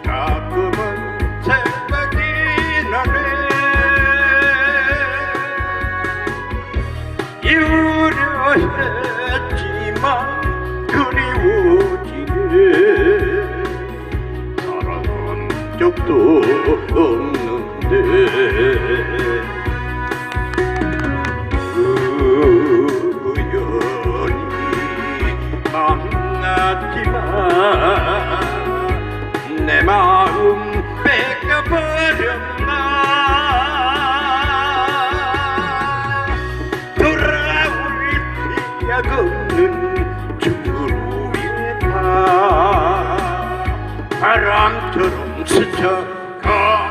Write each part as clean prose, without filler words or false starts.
가끔은 생각이 나네. 유려했지만 그리워지네. 사랑한 적도 없는데 만났지만 내 마음 뺏겨버렸나. 돌아올 약 없는 충무로의 밤 바람처럼 스쳐가거든.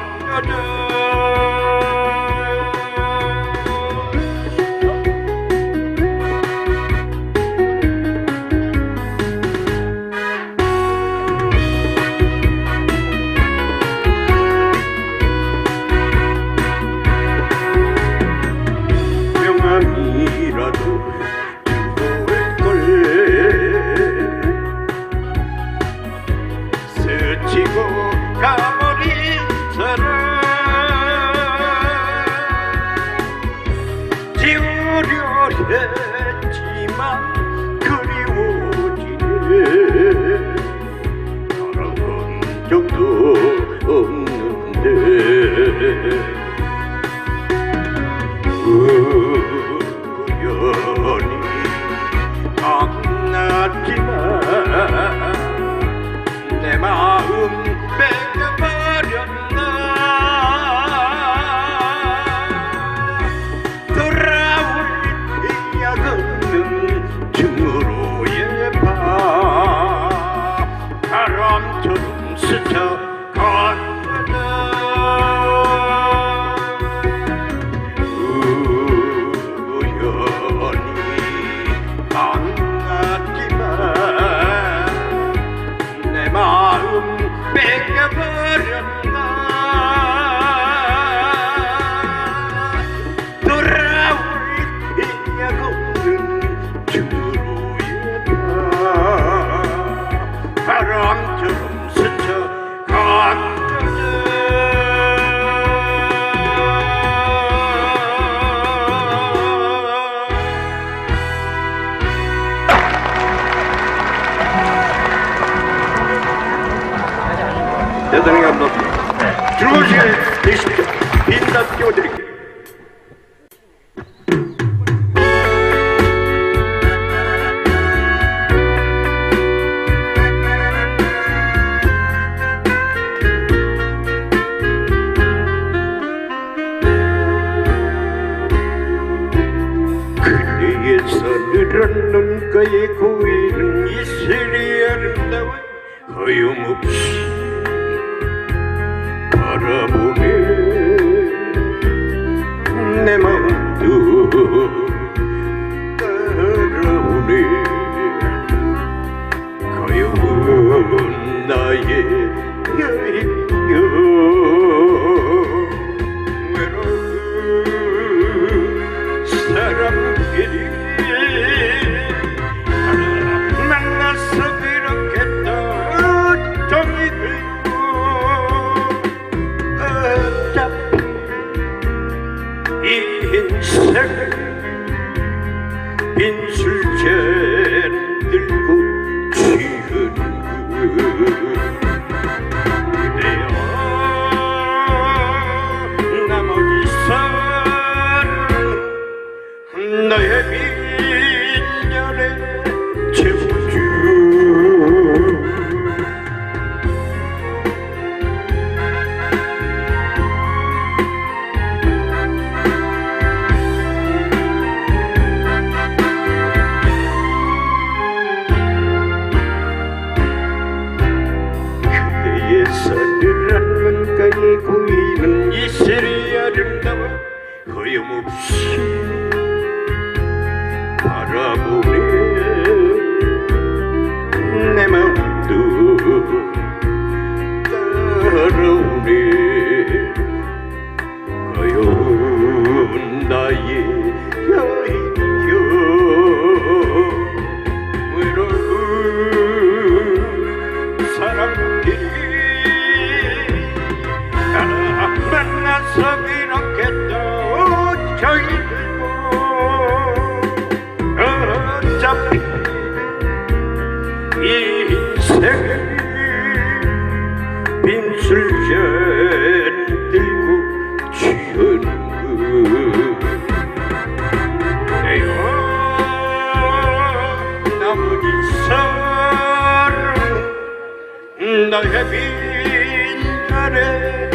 이라도 즐거울걸. 스치고 가버린 사람 지우려 했지만 그리워지네. 사랑한 적도 없는데 우연히 만났지만 내 마음 뺏겨버렸나. 돌아올 약 없는 충무로의 밤 바람처럼 스쳐가거든. 뺏겨버렸나. 돌아올 약 없는 충무로의 밤 바람처럼 스쳐가거든. 대단히 감사합니다. 즐거운 시간 되십시오. 빈답 띄워드릴게요. 그대의 서늘한 눈가에 고이는 이슬이 아름다워 허용없이 바라보네. 내 마음도 따라오네. 가여운 나의 여인여 외로운 사람끼리 만나서 그렇겠다. 정이 들고 어차피 이 인생은 빈술잔 들고 취하는 그대여 나머지 사랑은 너의 빈년에 채워줘. 서늘한 눈가에 고이는 이슬이 아름다워 허용없이 바라보네. 내 마음도 따라오네. 가여운 나의 여인여 아버지 사랑 나의 빈자리